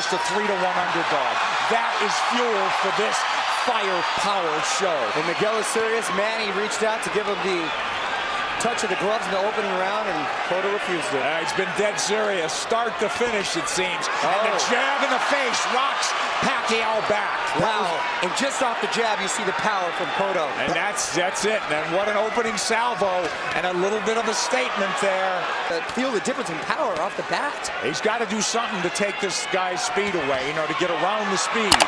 almost a 3-1 underdog. That is fuel for this firepower show. When Miguel is serious, Manny reached out to give him the touch of the gloves in the opening round, and Cotto refused it. He's been dead serious, start to finish, it seems. And the jab in the face rocks Pacquiao back. Wow. And just off the jab, you see the power from Cotto. And that's it. And what an opening salvo, and a little bit of a statement there. Feel the difference in power off the bat. He's got to do something to take this guy's speed away, to get around the speed.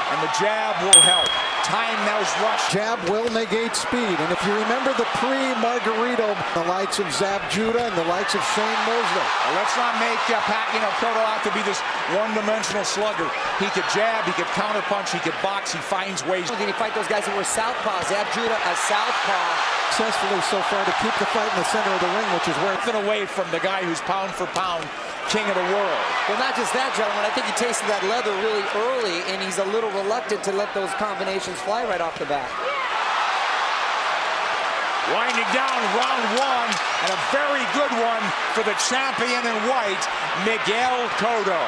And the jab will help. Time those rush. Jab will negate speed. And if you remember the pre-Margarito, the likes of Zab Judah and the likes of Shane Mosley. Let's not make Cotto out to be this one-dimensional slugger. He could jab, he could counterpunch, he could box, he finds ways. Did he fight those guys who were southpaw? Zab Judah as southpaw. Successfully so far to keep the fight in the center of the ring, which is where it's away from the guy who's pound for pound king of the world. Well, not just that, gentlemen. I think he tasted that leather really early, and he's a little reluctant to let those combinations fly right off the bat. Winding down round one, and a very good one for the champion in white, Miguel Cotto.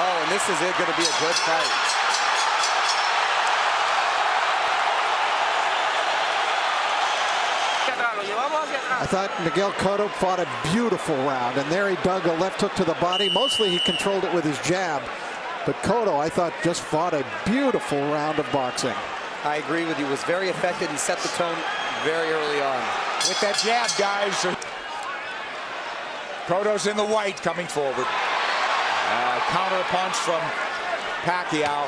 Oh, and this is going to be a good fight. I thought Miguel Cotto fought a beautiful round, and there he dug a left hook to the body. Mostly he controlled it with his jab, but Cotto, I thought, just fought a beautiful round of boxing. I agree with you. He was very effective and set the tone very early on. With that jab, guys. Cotto's in the white coming forward. Counter punch from Pacquiao.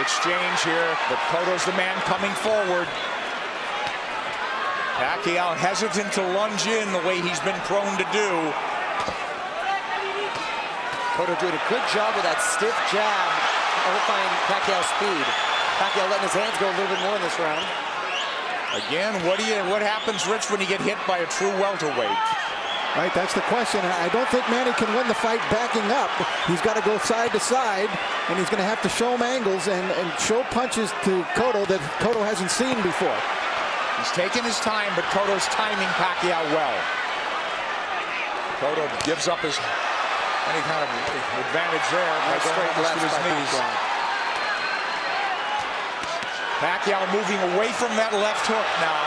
Exchange here, but Cotto's the man coming forward. Pacquiao hesitant to lunge in the way he's been prone to do. Cotto doing a good job with that stiff jab, overflying Pacquiao's speed. Pacquiao letting his hands go a little bit more in this round. Again, what happens, Rich, when you get hit by a true welterweight? Right, that's the question. I don't think Manny can win the fight backing up. He's got to go side to side, and he's going to have to show him angles and show punches to Cotto that Cotto hasn't seen before. He's taking his time, but Cotto's timing Pacquiao well. Cotto gives up any kind of advantage there by going to his knees. Pacquiao moving away from that left hook now.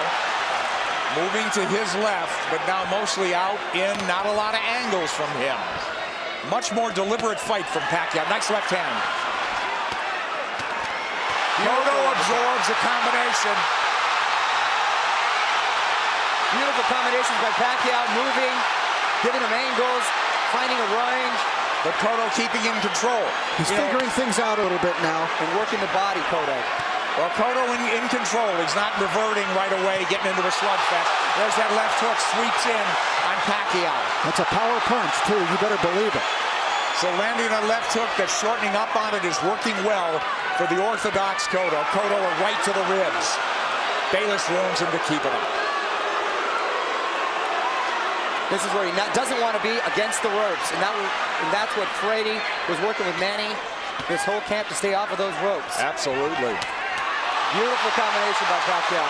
Moving to his left, but now mostly out in, not a lot of angles from him. Much more deliberate fight from Pacquiao. Nice left hand. Cotto absorbs the combination. Beautiful combinations by Pacquiao, moving, giving him angles, finding a range. But Cotto keeping in control. He's figuring things out a little bit now. And working the body, Cotto. Well, Cotto in control. He's not reverting right away, getting into a slugfest. There's that left hook, sweeps in on Pacquiao. That's a power punch, too. You better believe it. So landing a left hook that's shortening up on it is working well for the orthodox Cotto. Cotto a right to the ribs. Bayless warns him to keep it up. This is where he doesn't want to be against the ropes. And that's what Frady was working with Manny this whole camp, to stay off of those ropes. Absolutely. Beautiful combination by Pacquiao.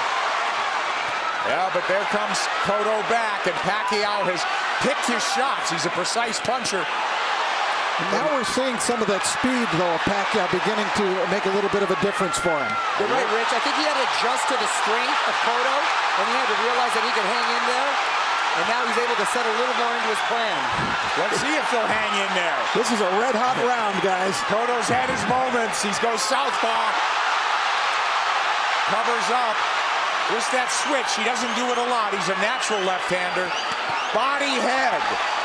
Yeah, but there comes Cotto back, and Pacquiao has picked his shots. He's a precise puncher. And now we're seeing some of that speed, though, of Pacquiao beginning to make a little bit of a difference for him. You're right, Rich. I think he had to adjust to the strength of Cotto, and he had to realize that he could hang in there. And now he's able to set a little more into his plan. Let's see if he'll hang in there. This is a red-hot round, guys. Cotto's had his moments. He goes southpaw. Covers up. Just that switch. He doesn't do it a lot. He's a natural left-hander. Body head.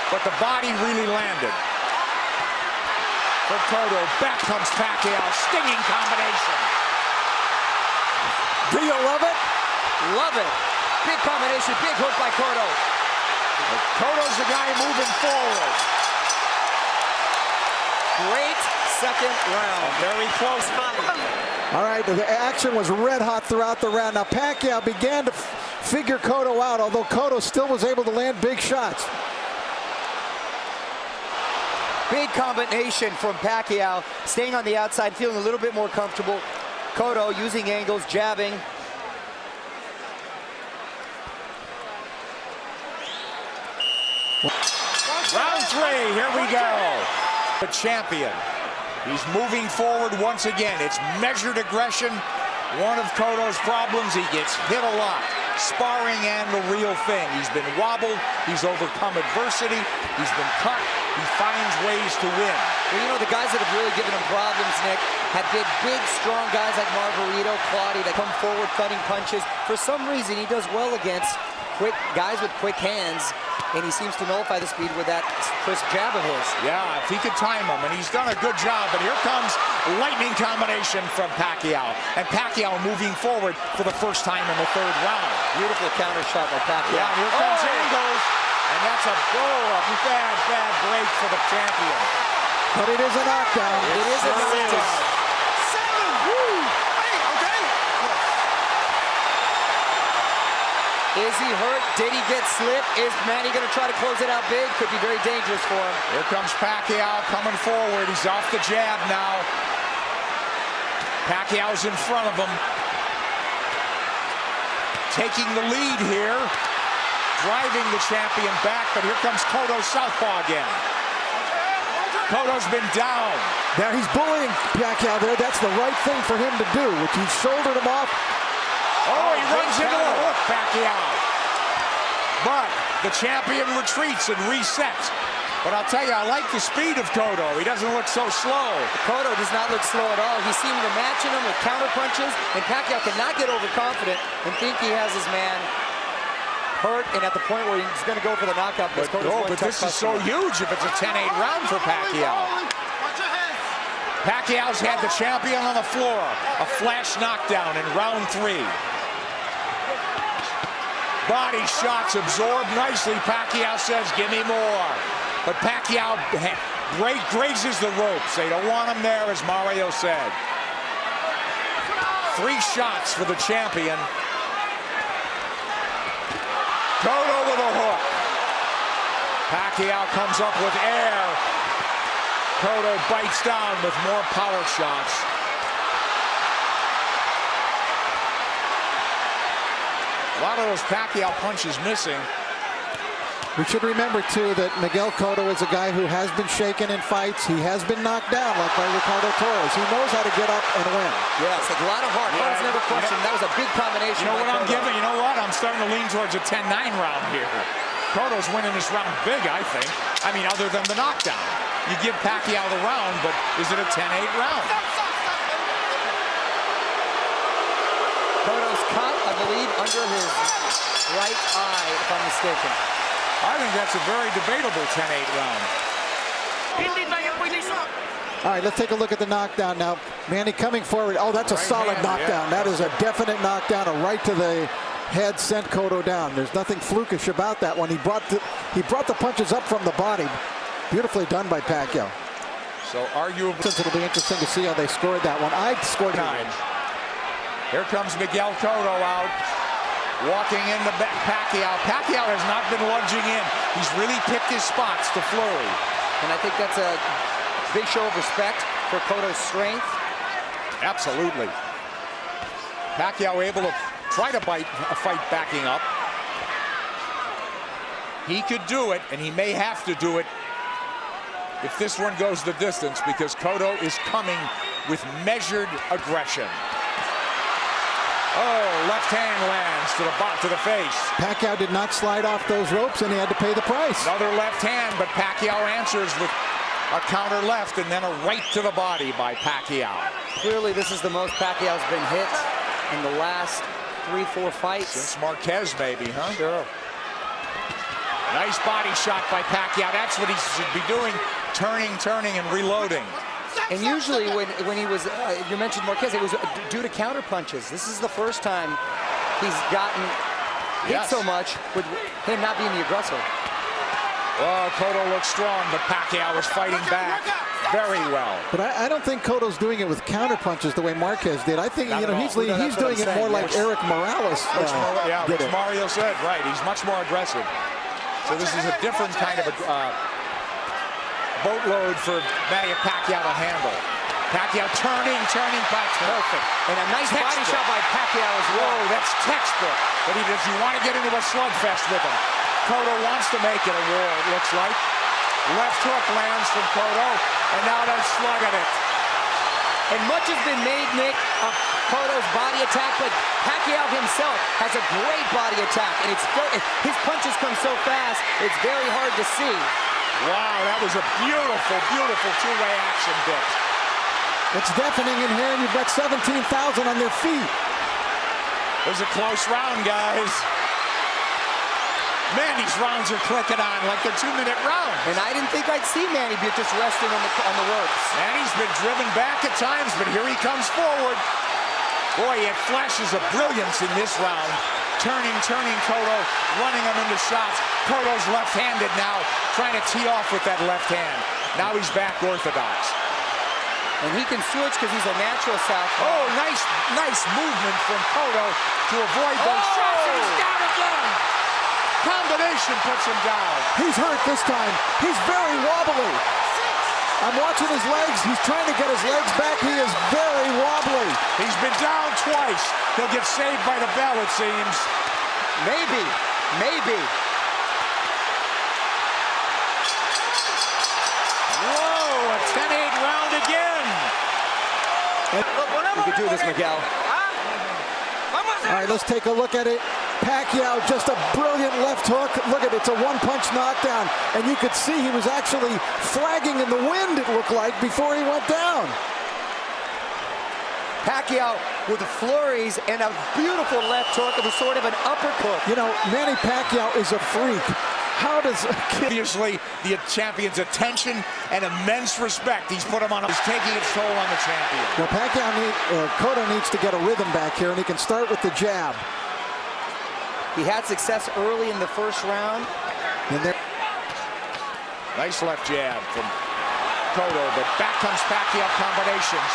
But the body really landed. For Cotto. Back comes Pacquiao. Stinging combination. Do you love it? Love it. Big combination. Big hook by Cotto. Cotto's the guy moving forward. Great second round. A very close fight. All right, the action was red hot throughout the round. Now Pacquiao began to figure Cotto out, although Cotto still was able to land big shots. Big combination from Pacquiao, staying on the outside, feeling a little bit more comfortable. Cotto using angles, jabbing. three. Here we go. The champion. He's moving forward once again. It's measured aggression. One of Cotto's problems, he gets hit a lot. Sparring and the real thing. He's been wobbled. He's overcome adversity. He's been cut. He finds ways to win. Well, you know, the guys that have really given him problems, Nick, have been big, strong guys like Margarito, Claudio, that come forward cutting punches. For some reason, he does well against quick guys with quick hands, and he seems to nullify the speed with that crisp jab of his. Yeah, if he could time him, and he's done a good job. But here comes lightning combination from Pacquiao, and Pacquiao moving forward for the first time in the third round. Beautiful counter shot by Pacquiao. Yeah, and here comes angles, and that's a bad break for the champion. But it is a knockdown. It is a knockdown. Is he hurt? Did he get slipped? Is Manny going to try to close it out big? Could be very dangerous for him. Here comes Pacquiao coming forward. He's off the jab now. Pacquiao's in front of him. Taking the lead here. Driving the champion back, but here comes Cotto southpaw again. Cotto's been down. Now he's bullying Pacquiao there. That's the right thing for him to do, which he shouldered him off. Oh, he runs into the hook, Pacquiao. But the champion retreats and resets. But I'll tell you, I like the speed of Cotto. He doesn't look so slow. Cotto does not look slow at all. He seemed to matching him with counter punches, and Pacquiao cannot get overconfident and think he has his man hurt and at the point where he's going to go for the knockout. But this is so huge if it's a 10-8 round for Pacquiao. Pacquiao's had the champion on the floor. A flash knockdown in round 3. Body shots absorbed nicely. Pacquiao says, give me more. But Pacquiao grazes the ropes. They don't want him there, as Mario said. 3 shots for the champion. Cotto with a hook. Pacquiao comes up with air. Cotto bites down with more power shots. A lot of those Pacquiao punches missing. We should remember, too, that Miguel Cotto is a guy who has been shaken in fights. He has been knocked down, like by Ricardo Torres. He knows how to get up and win. Yes, a lot of heart. Heart is never questioned. That was a big combination. You know what I'm giving? You know what? I'm starting to lean towards a 10-9 round here. Cotto's winning this round big, I think. I mean, other than the knockdown. You give Pacquiao the round, but is it a 10-8 round? Cotto's cut, I believe, under his right eye, if I'm mistaken. I think that's a very debatable 10-8 round. All right, let's take a look at the knockdown now. Manny coming forward. Oh, that's a solid knockdown. That is a definite knockdown. A right to the head sent Cotto down. There's nothing flukish about that one. He brought the punches up from the body. Beautifully done by Pacquiao. So arguably, It'll be interesting to see how they scored that one. I scored 9. Here comes Miguel Cotto out. Walking into Pacquiao. Pacquiao has not been lunging in. He's really picked his spots to flurry. And I think that's a big show of respect for Cotto's strength. Absolutely. Pacquiao able to try to fight backing up. He could do it, and he may have to do it if this one goes the distance, because Cotto is coming with measured aggression. Oh, left hand lands to the face. Pacquiao did not slide off those ropes, and he had to pay the price. Another left hand, but Pacquiao answers with a counter left and then a right to the body by Pacquiao. Clearly, this is the most Pacquiao's been hit in the last 3-4 fights. Since Marquez, maybe, huh? Sure. Nice body shot by Pacquiao. That's what he should be doing, turning, and reloading. And usually when he was, you mentioned Marquez, it was due to counter punches. This is the first time he's gotten hit so much with him not being the aggressor. Well, Cotto looks strong, but Pacquiao is fighting back very well. But I don't think Cotto's doing it with counter punches the way Marquez did. I think he's doing it more like Eric Morales which Mario said, right. He's much more aggressive. So this is a different kind of boatload for Manny Pacquiao to handle. Pacquiao turning, perfect. And a nice body shot by Pacquiao as well. Whoa, that's textbook. But if you want to get into a slugfest with him, Cotto wants to make it a war, it looks like. Left hook lands from Cotto, and now they're slugging it. And much has been made, Nick, of Cotto's body attack, but Pacquiao himself has a great body attack, and his punches come so fast, it's very hard to see. Wow, that was a beautiful, beautiful two-way action bit. It's deafening in here, and you've got 17,000 on their feet. It was a close round, guys. Manny's rounds are clicking on like they're 2-minute rounds. And I didn't think I'd see Manny be just resting on the ropes. Manny's been driven back at times, but here he comes forward. Boy, it flashes of brilliance in this round. Turning Cotto, running him into shots. Cotto's left-handed now, trying to tee off with that left hand. Now he's back orthodox. And he can switch because he's a natural southpaw. Oh, nice movement from Cotto to avoid those shots. And he's down again. Combination puts him down. He's hurt this time. He's very wobbly. I'm watching his legs. He's trying to get his legs back. He is very wobbly. He's been down twice. He'll get saved by the bell, it seems. Maybe. Whoa, a 10-8 round again. You could do this, Miguel. All right, let's take a look at it. Pacquiao, just a brilliant left hook. Look at it, it's a one-punch knockdown. And you could see he was actually flagging in the wind, it looked like, before he went down. Pacquiao with the flurries and a beautiful left hook. It was sort of an uppercut. You know, Manny Pacquiao is a freak. How does... Obviously, the champion's attention and immense respect he's put him on. He's taking its toll on the champion. Well, Cotto needs to get a rhythm back here, and he can start with the jab. He had success early in the first round. Nice left jab from Cotto, but back comes Pacquiao combinations.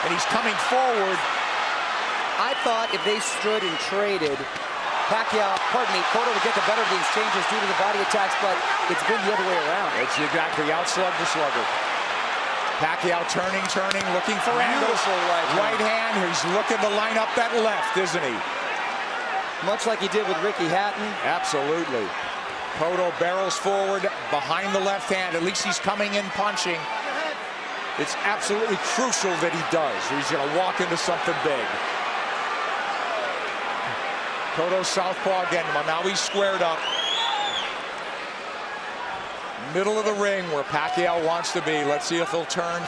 And he's coming forward. I thought if they stood and traded, Cotto would get the better of the exchanges due to the body attacks, but it's been the other way around. It's exactly outslug the slugger. Pacquiao turning, looking for angles. Right hand, he's looking to line up that left, isn't he? Much like he did with Ricky Hatton. Absolutely. Cotto barrels forward behind the left hand. At least he's coming in punching. It's absolutely crucial that he does. He's going to walk into something big. Cotto southpaw again. Well, now he's squared up. Middle of the ring where Pacquiao wants to be. Let's see if he'll turn.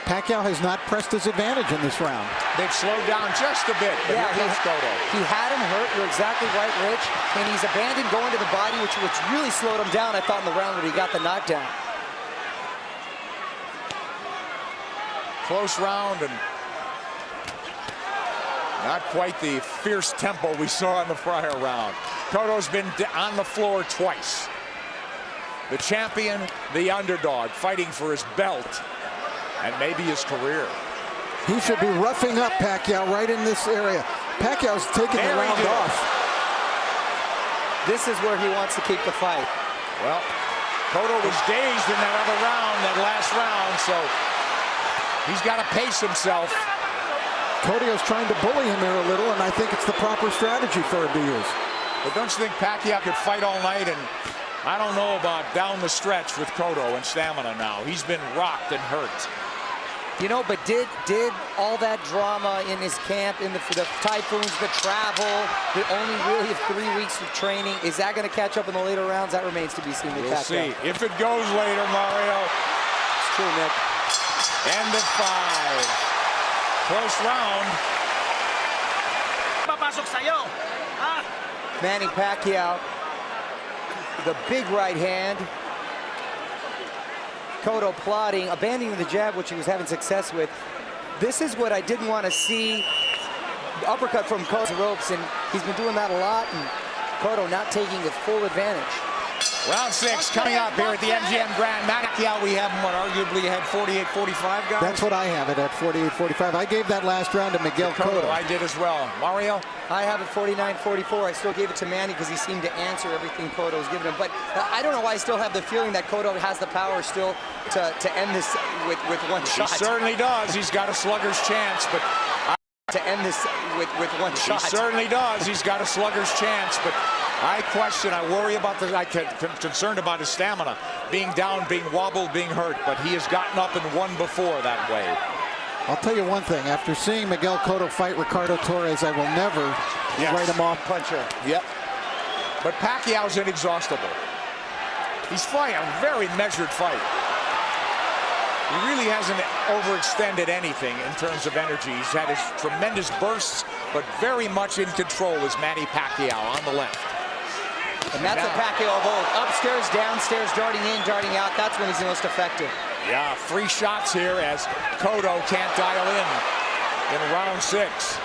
Pacquiao has not pressed his advantage in this round. They've slowed down just a bit, but yeah, here comes Cotto. He had him hurt, you're exactly right, Rich. And he's abandoned going to the body, which really slowed him down, I thought, in the round when he got the knockdown. Close round and not quite the fierce tempo we saw in the prior round. Cotto's been on the floor twice. The champion, the underdog, fighting for his belt and maybe his career. He should be roughing up Pacquiao right in this area. Pacquiao's taking the round off. This is where he wants to keep the fight. Well, Cotto was dazed in that other round, that last round, so he's got to pace himself. Cotto's trying to bully him here a little, and I think it's the proper strategy for him to use. But don't you think Pacquiao could fight all night? And I don't know about down the stretch with Cotto and stamina now. He's been rocked and hurt. You know, but did all that drama in his camp, in the typhoons, the travel, the only really 3 weeks of training, is that going to catch up in the later rounds? That remains to be seen. We'll see. If it goes later, Mario. It's true, Nick. End of 5. Close round. Manny Pacquiao, the big right hand. Cotto plotting, abandoning the jab, which he was having success with. This is what I didn't want to see. The uppercut from Cotto's ropes, and he's been doing that a lot, and Cotto not taking the full advantage. Round 6 coming up here at the MGM Grand. Pacquiao, we have him, what, arguably had 48-45, guys? That's what I have it at, 48-45. I gave that last round to Miguel Cotto. I did as well. Mario? I have it 49-44. I still gave it to Manny because he seemed to answer everything Cotto was giving him. But I don't know why I still have the feeling that Cotto has the power still to end this with one shot. He certainly does. He's got a slugger's chance, but... to end this with one shot. He certainly does. He's got a slugger's chance, but I worry about I'm concerned about his stamina. Being down, being wobbled, being hurt, but he has gotten up and won before that way. I'll tell you one thing. After seeing Miguel Cotto fight Ricardo Torres, I will never write him off puncher. Yep. But Pacquiao's inexhaustible. He's fighting a very measured fight. He really hasn't overextended anything in terms of energy. He's had his tremendous bursts, but very much in control is Manny Pacquiao on the left. And that's a Pacquiao of old. Upstairs, downstairs, darting in, darting out. That's when he's the most effective. Yeah, 3 shots here as Cotto can't dial in round 6.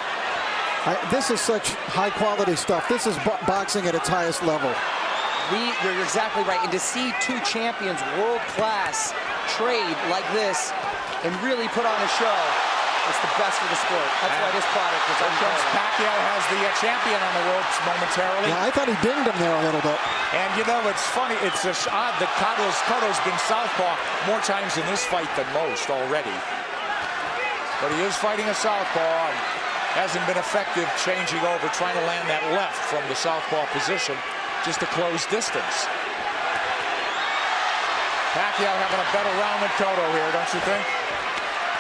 This is such high-quality stuff. This is boxing at its highest level. You're exactly right. And to see 2 champions, world-class, trade like this and really put on a show, it's the best for the sport. That's why this product is unbelievable. Pacquiao has the champion on the ropes momentarily. Yeah, I thought he dinged him there a little bit. And you know, it's funny. It's just odd that Cotto's been southpaw more times in this fight than most already. But he is fighting a southpaw and hasn't been effective changing over, trying to land that left from the southpaw position just to close distance. Pacquiao having a better round than Cotto here, don't you think?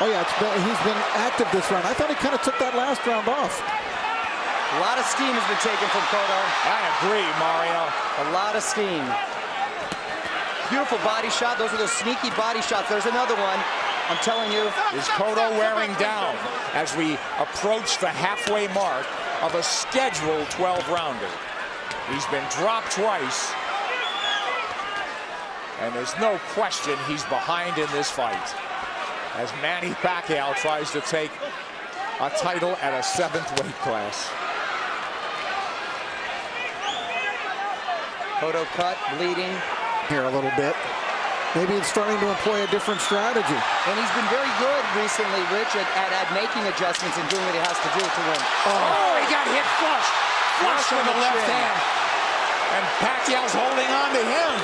Oh, yeah, he's been active this round. I thought he kind of took that last round off. A lot of steam has been taken from Cotto. I agree, Mario. A lot of steam. Beautiful body shot. Those are those sneaky body shots. There's another one. I'm telling you. Is Cotto wearing down as we approach the halfway mark of a scheduled 12-rounder? He's been dropped twice. And there's no question he's behind in this fight, as Manny Pacquiao tries to take a title at a 7th weight class. Cotto cut, bleeding. Here a little bit. Maybe it's starting to employ a different strategy. And he's been very good recently, Rich, at making adjustments and doing what he has to do to win. Oh, he got hit flush. Flush with the left hand. And Pacquiao's holding on to him.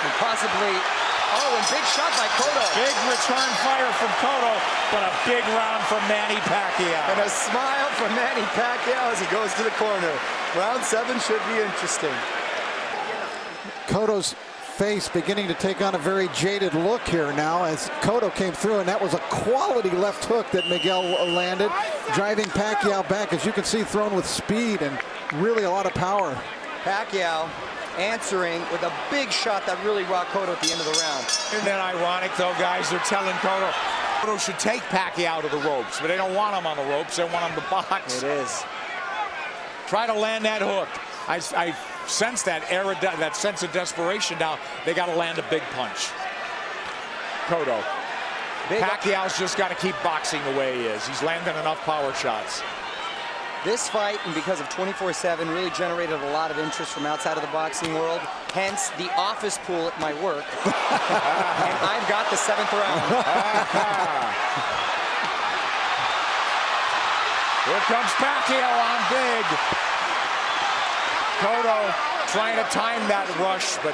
And possibly, and big shot by Cotto. Big return fire from Cotto, but a big round from Manny Pacquiao. And a smile from Manny Pacquiao as he goes to the corner. Round 7 should be interesting. Cotto's face beginning to take on a very jaded look here now as Cotto came through, and that was a quality left hook that Miguel landed, driving Pacquiao back, as you can see, thrown with speed and really a lot of power. Pacquiao answering with a big shot that really rocked Cotto at the end of the round. Isn't that ironic, though, guys? They're telling Cotto should take Pacquiao to the ropes, but they don't want him on the ropes. They want him to box. It is. Try to land that hook. I sense that sense of desperation now. They got to land a big punch. Cotto. Pacquiao's just got to keep boxing the way he is. He's landing enough power shots. This fight, and because of 24/7, really generated a lot of interest from outside of the boxing world. Hence, the office pool at my work. And I've got the 7th round. Here comes Pacquiao on big. Cotto trying to time that rush, but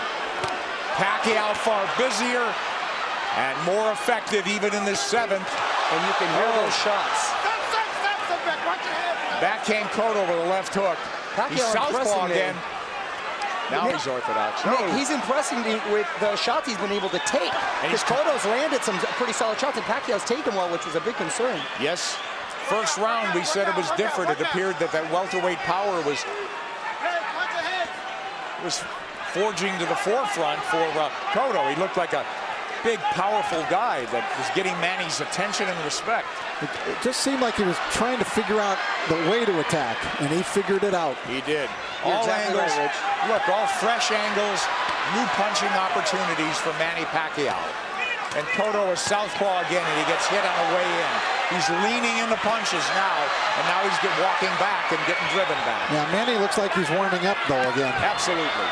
Pacquiao far busier and more effective even in this 7th. And you can hear those shots. Back came Cotto with a left hook. He's southpaw again. Now he's orthodox. He's impressing me with the shots he's been able to take. Because Cotto's landed some pretty solid shots, and Pacquiao's taken well, which was a big concern. Yes. First round, we said it was different. It appeared that welterweight power was forging to the forefront for Cotto. He looked like a big, powerful guy that was getting Manny's attention and respect. It just seemed like he was trying to figure out the way to attack, and he figured it out. He did. You're All exactly angles. right, Rich. Look, all fresh angles, new punching opportunities for Manny Pacquiao. And Cotto is southpaw again, and he gets hit on the way in. He's leaning into punches now, and now he's walking back and getting driven back. Yeah, Manny looks like he's warming up, though, again. Absolutely.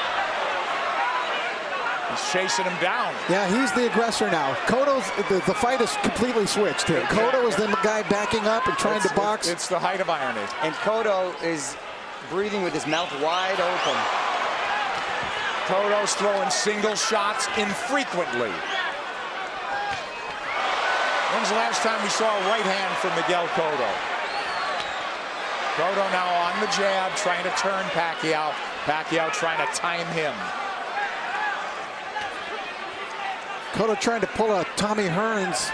He's chasing him down. Yeah, he's the aggressor now. Cotto's, the fight is completely switched here. Cotto is the guy backing up and trying to box. It's the height of irony. And Cotto is breathing with his mouth wide open. Cotto's throwing single shots infrequently. When's the last time we saw a right hand from Miguel Cotto? Cotto now on the jab, trying to turn Pacquiao. Pacquiao trying to time him. Cotto trying to pull a Tommy Hearns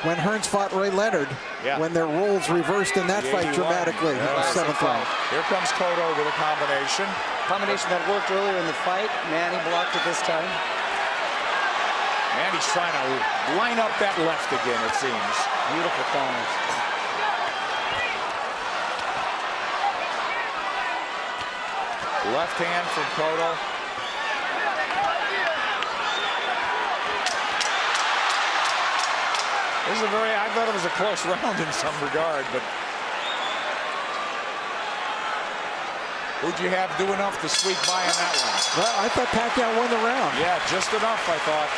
when Hearns fought Ray Leonard. Yeah. When their roles reversed in that fight dramatically in the 7th round. Here comes Cotto with a combination. Combination that worked earlier in the fight. Manny blocked it this time. Manny's trying to line up that left again, it seems. Beautiful counters. Left hand from Cotto. This is I thought it was a close round in some regard, but who'd you have do enough to squeak by on that one? Well, I thought Pacquiao won the round. Yeah, just enough, I thought.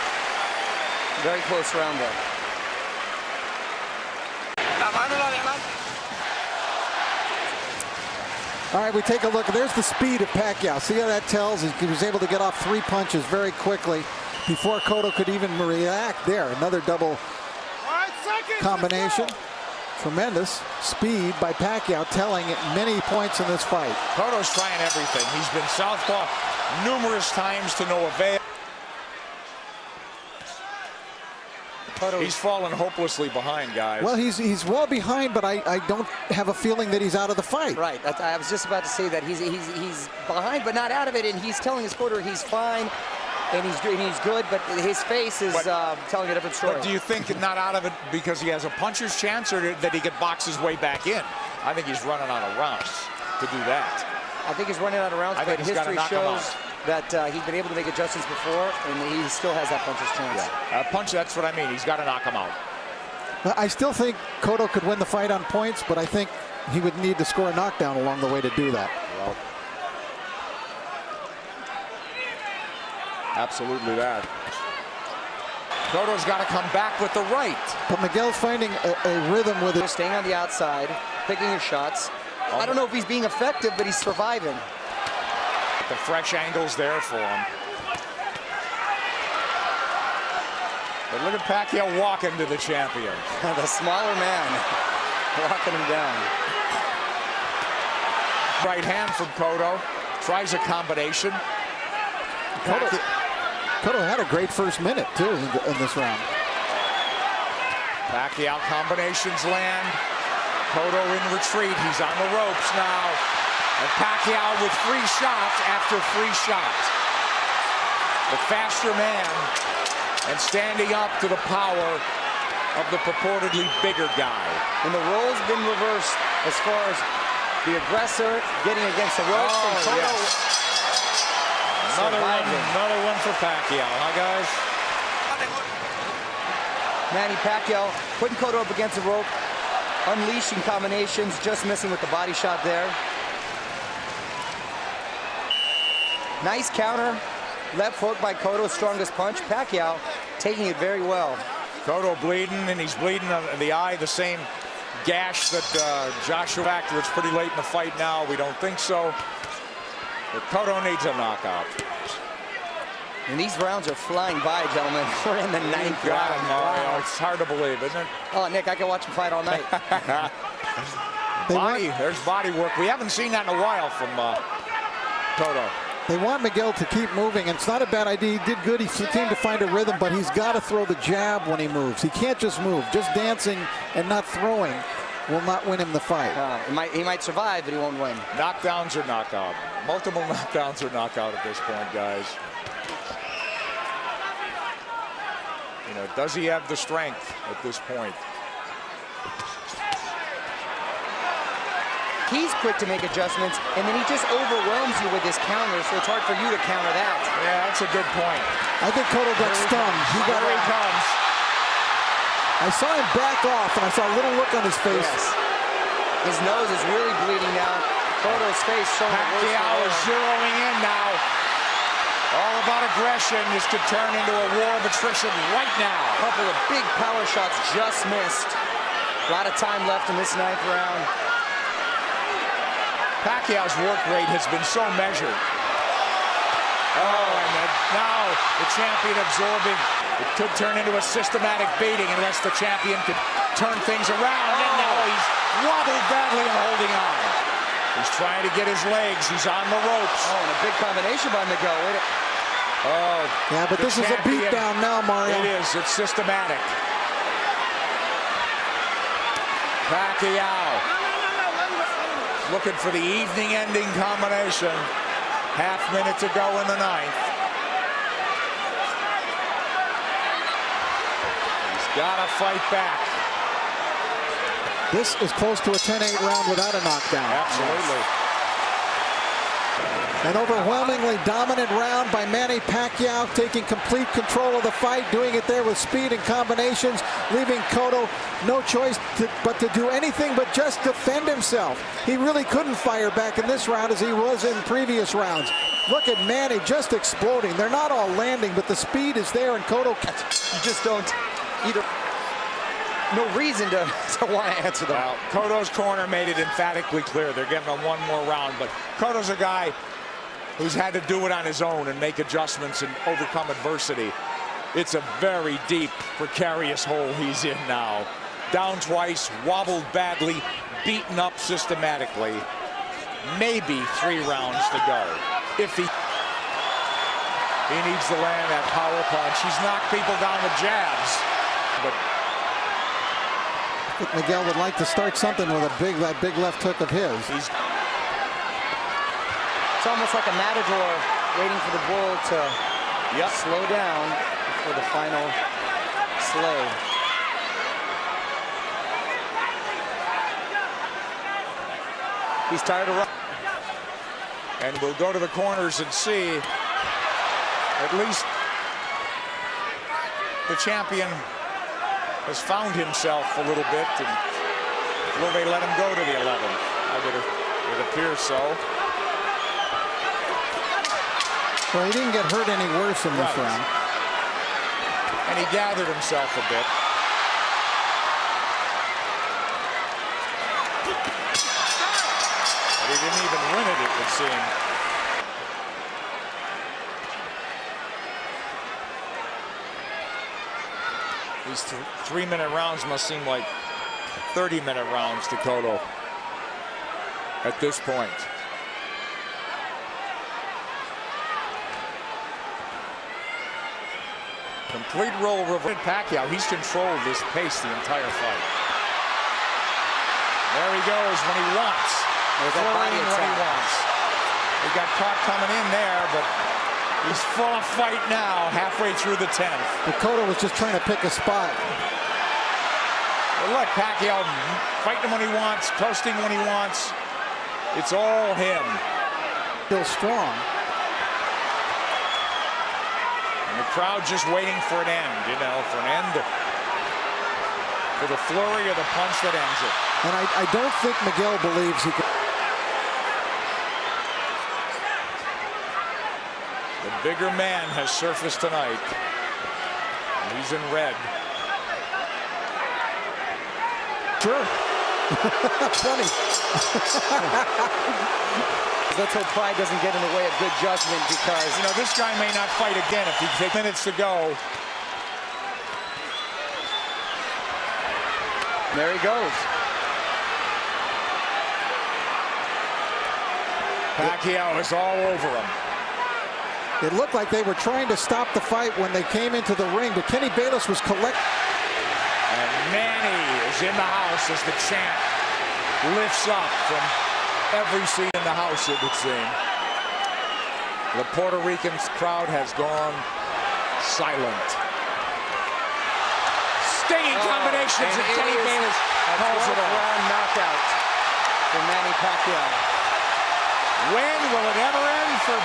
Very close round there. All right, we take a look. There's the speed of Pacquiao. See how that tells? He was able to get off 3 punches very quickly before Cotto could even react. There, another double combination. Tremendous speed by Pacquiao, telling at many points in this fight. Cotto's trying everything. He's been southpaw numerous times to no avail. He's fallen hopelessly behind, guys. Well, he's well behind, but I don't have a feeling that he's out of the fight. Right. I was just about to say that he's behind, but not out of it, and he's telling his quarter he's fine. And he's good, but his face is telling a different story. But do you think not out of it because he has a puncher's chance, or that he could box his way back in? I think he's running out of rounds to do that. I think he's running out of rounds, but history shows that he's been able to make adjustments before, and he still has that puncher's chance. Yeah. Punch, that's what I mean. He's got to knock him out. I still think Cotto could win the fight on points, but I think he would need to score a knockdown along the way to do that. Well, absolutely that. Cotto's got to come back with the right. But Miguel's finding a rhythm with it. Staying on the outside, picking his shots. I don't know if he's being effective, but he's surviving. The fresh angles there for him. But look at Pacquiao walking to the champion. The smaller man walking him down. Right hand from Cotto. Tries a combination. Cotto had a great first minute, too, in this round. Pacquiao combinations land. Cotto in retreat. He's on the ropes now. And Pacquiao with free shots after free shots. The faster man and standing up to the power of the purportedly bigger guy. And the role's been reversed as far as the aggressor getting against the ropes. And Cotto, yes. Another one for Pacquiao, huh, guys? Manny Pacquiao putting Cotto up against the rope, unleashing combinations, just missing with the body shot there. Nice counter, left hook by Cotto, strongest punch. Pacquiao taking it very well. Cotto bleeding, and he's bleeding in the eye, the same gash that Joshua factor. It's pretty late in the fight now. We don't think so. But Cotto needs a knockout. And these rounds are flying by, gentlemen. We're in the 9th round. Wow. It's hard to believe, isn't it? Oh, Nick, I can watch him fight all night. There's body work. We haven't seen that in a while from Cotto. They want Miguel to keep moving, and it's not a bad idea. He did good. He seemed to find a rhythm, but he's got to throw the jab when he moves. He can't just move. Just dancing and not throwing will not win him the fight. He might survive, but he won't win. Knockdowns or knockout. Multiple knockdowns or knockout at this point, guys. You know, does he have the strength at this point? He's quick to make adjustments, and then he just overwhelms you with his counter, so it's hard for you to counter that. Yeah, that's a good point. I think Cotto got stunned. Here he comes. I saw him back off, and I saw a little look on his face. Yes. His nose is really bleeding now. Cotto's face showing the worst. Pacquiao is zeroing in now. All about aggression. This could turn into a war of attrition right now. A couple of big power shots just missed. A lot of time left in this 9th round. Pacquiao's work rate has been so measured. Oh, and now the champion absorbing. It could turn into a systematic beating unless the champion could turn things around. And now he's Wobbled badly and holding on. He's trying to get his legs. He's on the ropes. Oh, and a big combination by Miguel. Oh, yeah, but this is a beatdown now, Mario. It is. It's systematic. Pacquiao looking for the evening-ending combination. Half minute to go in the ninth. He's got to fight back. This is close to a 10-8 round without a knockdown. Absolutely. An overwhelmingly dominant round by Manny Pacquiao, taking complete control of the fight, doing it there with speed and combinations, leaving Cotto no choice but to do anything but just defend himself. He really couldn't fire back in this round as he was in previous rounds. Look at Manny just exploding. They're not all landing, but the speed is there, and Cotto... You just don't either... No reason to want to answer them. Well, Cotto's corner made it emphatically clear they're getting him one more round, but Cotto's a guy who's had to do it on his own and make adjustments and overcome adversity. It's a very deep, precarious hole he's in now. Down twice, wobbled badly, beaten up systematically. Maybe 3 rounds to go. If he needs to land that power punch. He's knocked people down with jabs. But Miguel would like to start something with that big left hook of his. It's almost like a matador waiting for the bull to slow down before the final slay. He's tired of running. And we'll go to the corners and see. At least the champion has found himself a little bit. And will they let him go to the 11th? It appears so. Well, he didn't get hurt any worse in this round. And he gathered himself a bit. But he didn't even win it would seem. These 3-minute rounds must seem like 30-minute rounds to Cotto at this point. Complete role reversed. Pacquiao, he's controlled this pace the entire fight. There he goes when he wants. Flurrying when he wants. He got caught coming in there, but he's full of fight now, halfway through the 10th. But Cotto was just trying to pick a spot. Well, look, Pacquiao fighting when he wants, coasting when he wants. It's all him. Still strong. And the crowd just waiting for an end, for an end. For the flurry or the punch that ends it. And I don't think Miguel believes he can. The bigger man has surfaced tonight. He's in red. Sure. Funny. Let's hope pride doesn't get in the way of good judgment, because this guy may not fight again if he takes minutes to go. There he goes. Pacquiao is all over him. It looked like they were trying to stop the fight when they came into the ring, but Kenny Bayless was collecting. And Manny is in the house as the chant lifts up from every seat in the house, it would seem. The Puerto Rican crowd has gone silent. Stinging combinations, and Kenny Bayless calls it off. Round knockout for Manny Pacquiao. When will it ever end for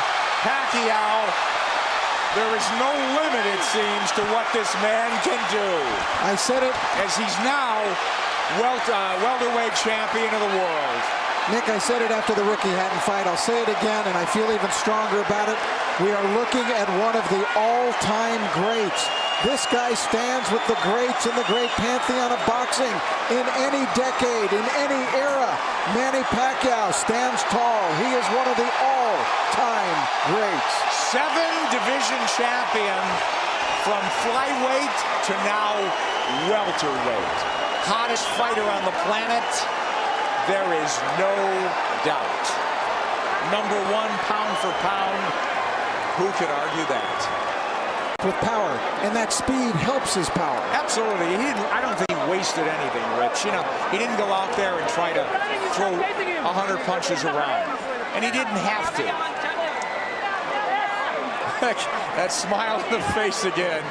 Pacquiao? There is no limit, it seems, to what this man can do. I said it. As he's now welterweight champion of the world. Nick, I said it after the Ricky Hatton fight. I'll say it again, and I feel even stronger about it. We are looking at one of the all-time greats. This guy stands with the greats in the great pantheon of boxing in any decade, in any era. Manny Pacquiao stands tall. He is one of the all-time greats. 7-division champion from flyweight to now welterweight. Hottest fighter on the planet. There is no doubt. Number one, pound for pound. Who could argue that? With power, and that speed helps his power. Absolutely. I don't think he wasted anything, Rich. You know, he didn't go out there and try to throw 100 punches around. And he didn't have to. That smile on the face again.